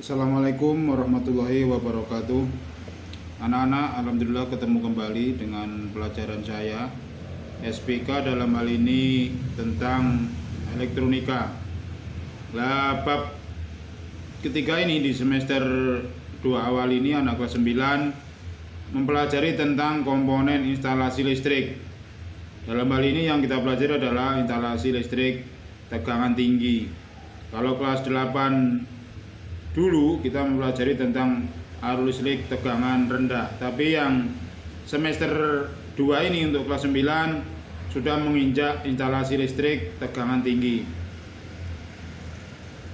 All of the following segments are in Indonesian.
Assalamualaikum warahmatullahi wabarakatuh. Anak-anak, alhamdulillah ketemu kembali dengan pelajaran saya SPK, dalam hal ini tentang elektronika. Bab ketiga ini di semester 2 awal ini anak kelas 9 mempelajari tentang komponen instalasi listrik. Dalam hal ini yang kita pelajari adalah instalasi listrik tegangan tinggi. Kalau kelas 8 dulu kita mempelajari tentang arus listrik tegangan rendah, tapi yang semester 2 ini untuk kelas 9 sudah menginjak instalasi listrik tegangan tinggi.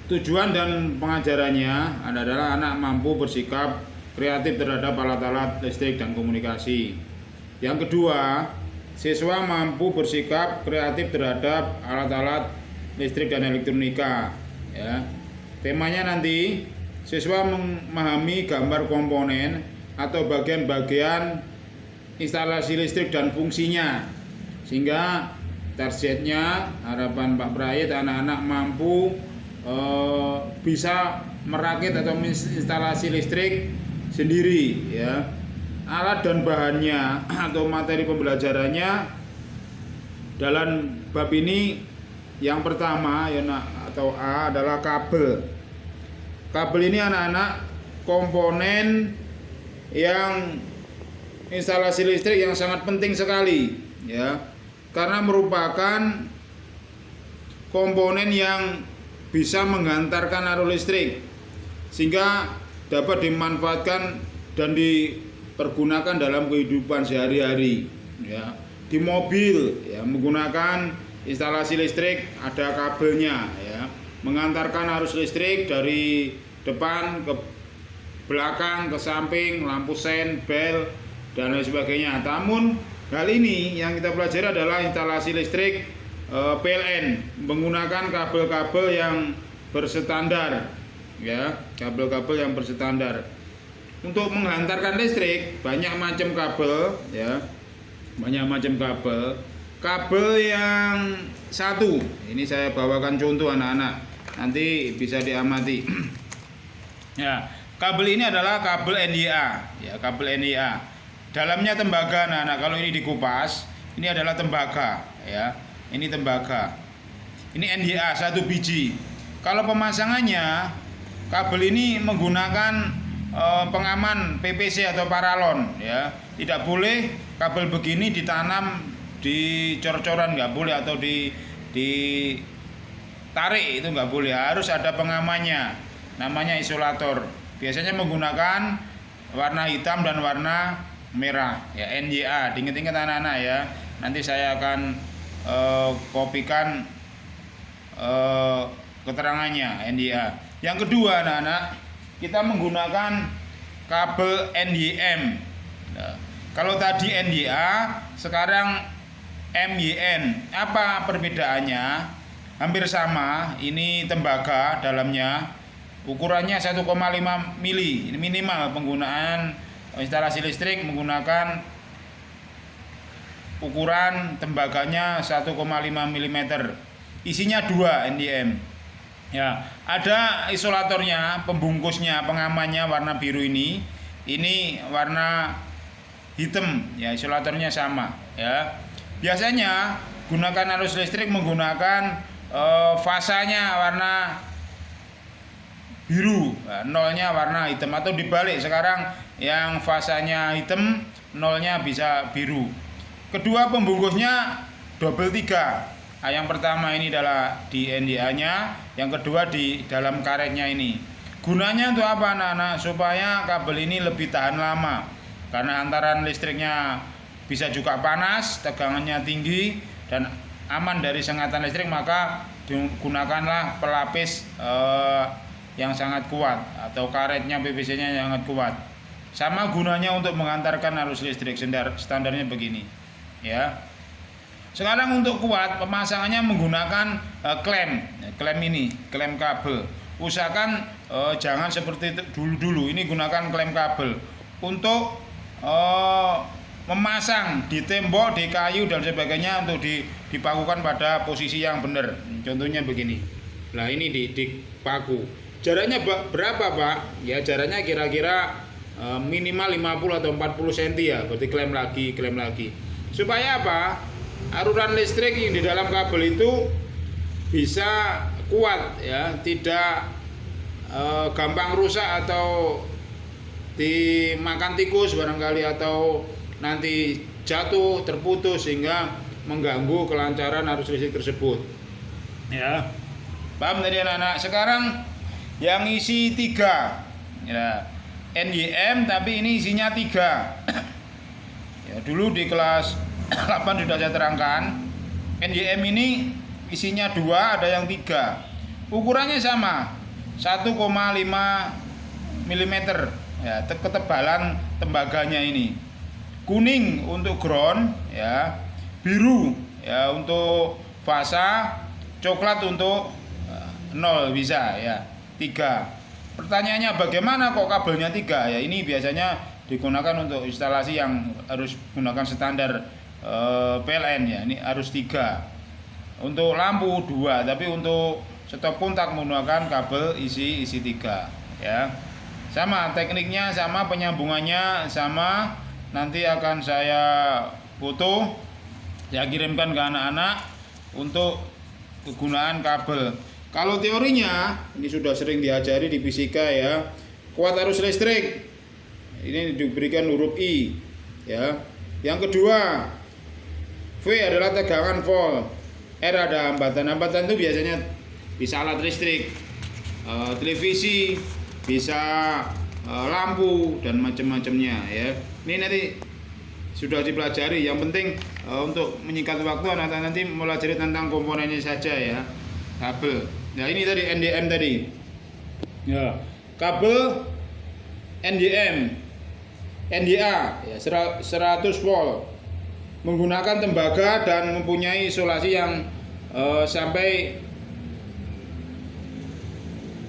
Tujuan dan pengajarannya adalah anak mampu bersikap kreatif terhadap alat-alat listrik dan komunikasi. Yang kedua, siswa mampu bersikap kreatif terhadap alat-alat listrik dan elektronika, ya. Temanya nanti siswa memahami gambar komponen atau bagian-bagian instalasi listrik dan fungsinya, sehingga targetnya harapan Pak Prayit anak-anak mampu bisa merakit atau instalasi listrik sendiri, ya. Alat dan bahannya atau materi pembelajarannya dalam bab ini yang pertama atau A adalah kabel. Kabel ini anak-anak komponen yang instalasi listrik yang sangat penting sekali, ya, karena merupakan komponen yang bisa menghantarkan arus listrik sehingga dapat dimanfaatkan dan dipergunakan dalam kehidupan sehari-hari, ya. Di mobil, ya, menggunakan instalasi listrik ada kabelnya, ya, mengantarkan arus listrik dari depan ke belakang, ke samping, lampu sen, bel, dan lain sebagainya. Namun hal ini yang kita pelajari adalah instalasi listrik PLN menggunakan kabel-kabel yang berstandar, ya, kabel-kabel yang berstandar. Untuk menghantarkan listrik banyak macam kabel, ya, banyak macam kabel. Kabel yang satu ini saya bawakan contoh anak-anak, nanti bisa diamati. Ya, kabel ini adalah kabel NIA, ya, kabel NIA. Dalamnya tembaga, anak-anak. Kalau ini dikupas, ini adalah tembaga, ya. Ini tembaga. Ini NIA satu biji. Kalau pemasangannya, kabel ini menggunakan pengaman PVC atau paralon, ya. Tidak boleh kabel begini ditanam di cor-coran, nggak boleh, atau ditarik, itu nggak boleh, harus ada pengamannya, namanya isolator. Biasanya menggunakan warna hitam dan warna merah, ya, NYA. Diingat-ingat anak-anak, ya, nanti saya akan kopikan keterangannya NYA. Yang kedua anak-anak, kita menggunakan kabel NYM. Nah, kalau tadi NYA, sekarang MYN. Apa perbedaannya? Hampir sama. Ini tembaga dalamnya, ukurannya 1,5 mili. Ini minimal penggunaan instalasi listrik menggunakan ukuran tembaganya 1,5 mm. Isinya 2 NDM. Ya, ada isolatornya, pembungkusnya, pengamannya warna biru ini. Ini warna hitam, ya, isolatornya sama, ya. Biasanya gunakan arus listrik menggunakan fasanya warna biru, nolnya warna hitam, atau dibalik, sekarang yang fasanya hitam, nolnya bisa biru. Kedua, pembungkusnya double 3. Nah, yang pertama ini adalah di NDA-nya, yang kedua di dalam karetnya ini. Gunanya untuk apa anak-anak? Supaya kabel ini lebih tahan lama, karena hantaran listriknya bisa juga panas, tegangannya tinggi, dan aman dari sengatan listrik, maka digunakanlah pelapis yang sangat kuat atau karetnya PVC-nya yang sangat kuat. Sama gunanya untuk mengantarkan arus listrik, standarnya begini, ya. Sekarang untuk kuat, pemasangannya menggunakan klem ini, klem kabel. Usahakan jangan seperti dulu-dulu, ini gunakan klem kabel untuk memasang di tembok, di kayu dan sebagainya, untuk dipakukan pada posisi yang benar. Contohnya begini. Nah, ini dipaku. Jaraknya berapa Pak? Ya jaraknya kira-kira minimal 50 atau 40 cm ya, berarti klaim lagi. Supaya apa? Aluran listrik yang di dalam kabel itu bisa kuat ya, tidak gampang rusak atau dimakan tikus barangkali, atau nanti jatuh terputus sehingga mengganggu kelancaran arus listrik tersebut. Ya, paham tadi anak-anak? Sekarang yang isi 3 ya, NYM tapi ini isinya 3. Ya, dulu di kelas 8 sudah saya terangkan. NYM ini isinya 2, ada yang 3. Ukurannya sama, 1,5 mm ya, ketebalan tembaganya ini. Kuning untuk ground ya, biru ya untuk fasa, coklat untuk 0 bisa ya. 3. Pertanyaannya bagaimana kok kabelnya 3 ya? Ini biasanya digunakan untuk instalasi yang harus menggunakan standar PLN ya. Ini harus 3. Untuk lampu 2, tapi untuk stop kontak menggunakan kabel isi 3 ya. Sama tekniknya, sama penyambungannya sama. Nanti akan saya foto, saya kirimkan ke anak-anak untuk kegunaan kabel. Kalau teorinya ini sudah sering diajari di fisika ya. Kuat arus listrik ini diberikan huruf I ya. Yang kedua, V adalah tegangan volt, R ada hambatan. Hambatan itu biasanya bisa alat listrik, televisi, bisa lampu dan macam-macamnya ya. Ini nanti sudah dipelajari. Yang penting untuk menyingkat waktu, anak-anak nanti mempelajari tentang komponennya saja ya. Kabel. Nah ini tadi NDM tadi. Ya, kabel NDM, NDA ya, 100 volt, menggunakan tembaga dan mempunyai isolasi yang sampai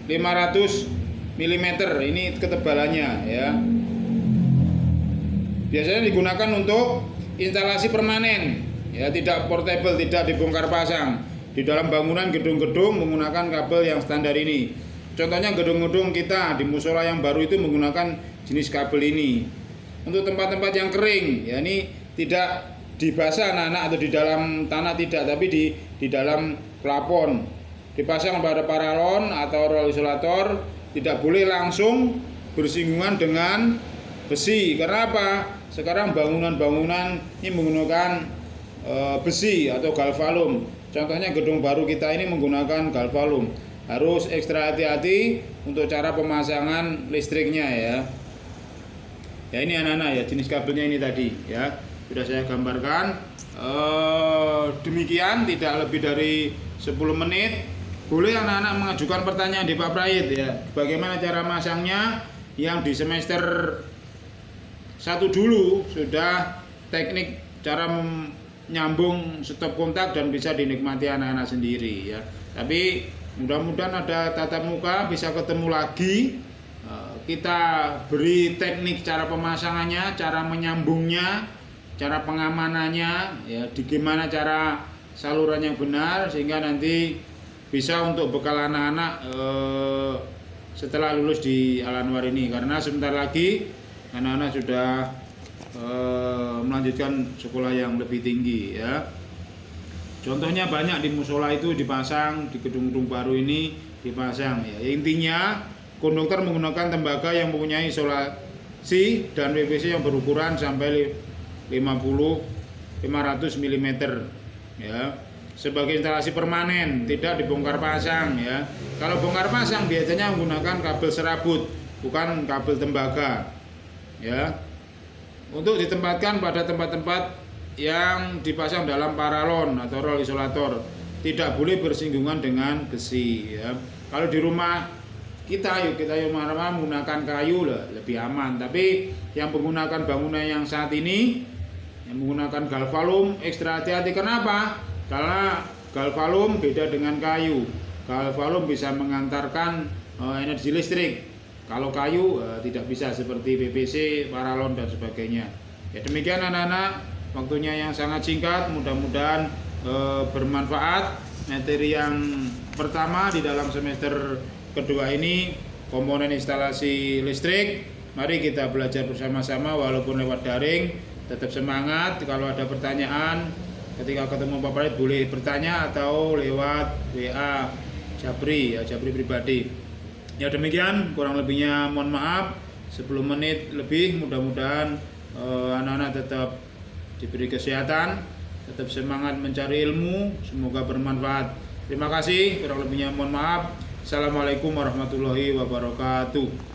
500 mm. Ini ketebalannya ya. Biasanya digunakan untuk instalasi permanen ya, tidak portable, tidak dibongkar pasang. Di dalam bangunan gedung-gedung menggunakan kabel yang standar ini. Contohnya gedung-gedung kita di musola yang baru itu menggunakan jenis kabel ini. Untuk tempat-tempat yang kering ya, ini tidak dibasah anak-anak atau di dalam tanah tidak, tapi di dalam plafon. Dipasang pada paralon atau roll isolator, tidak boleh langsung bersinggungan dengan besi. Karena apa? Sekarang bangunan-bangunan ini menggunakan besi atau galvalum. Contohnya gedung baru kita ini menggunakan galvalum. Harus ekstra hati-hati untuk cara pemasangan listriknya ya. Ya ini anak-anak ya, jenis kabelnya ini tadi ya, sudah saya gambarkan. Demikian, tidak lebih dari 10 menit. Boleh anak-anak mengajukan pertanyaan di Pak Prayit ya. Bagaimana cara masangnya? Yang di semester 1 dulu sudah teknik cara nyambung stop kontak dan bisa dinikmati anak-anak sendiri ya. Tapi mudah-mudahan ada tatap muka bisa ketemu lagi. Kita beri teknik cara pemasangannya, cara menyambungnya, cara pengamanannya ya, di gimana cara saluran yang benar, sehingga nanti bisa untuk bekal anak-anak setelah lulus di Al-Anwar ini. Karena sebentar lagi anak-anak sudah melanjutkan sekolah yang lebih tinggi ya. Contohnya banyak di musola itu dipasang, di gedung-gedung baru ini dipasang ya. Intinya konduktor menggunakan tembaga yang mempunyai isolasi dan PVC yang berukuran sampai 500 mm ya. Sebagai instalasi permanen, tidak dibongkar pasang ya. Kalau bongkar pasang biasanya menggunakan kabel serabut, bukan kabel tembaga ya. Untuk ditempatkan pada tempat-tempat yang dipasang dalam paralon atau roll isolator, tidak boleh bersinggungan dengan besi ya. Kalau di rumah kita yuk menggunakan kayu lah, lebih aman. Tapi yang menggunakan bangunan yang saat ini yang menggunakan galvalum, ekstra hati-hati. Kenapa? Karena galvalum beda dengan kayu. Galvalum bisa mengantarkan energi listrik. Kalau kayu tidak bisa, seperti PVC, paralon dan sebagainya. Ya demikian anak-anak, waktunya yang sangat singkat, mudah-mudahan bermanfaat. Materi yang pertama di dalam semester kedua ini, komponen instalasi listrik. Mari kita belajar bersama-sama walaupun lewat daring. Tetap semangat. Kalau ada pertanyaan ketika ketemu Pak Parit boleh bertanya atau lewat WA Jabri, ya Jabri pribadi. Ya demikian, kurang lebihnya mohon maaf. 10 menit lebih, mudah-mudahan anak-anak tetap diberi kesehatan, tetap semangat mencari ilmu, semoga bermanfaat. Terima kasih, kurang lebihnya mohon maaf. Assalamualaikum warahmatullahi wabarakatuh.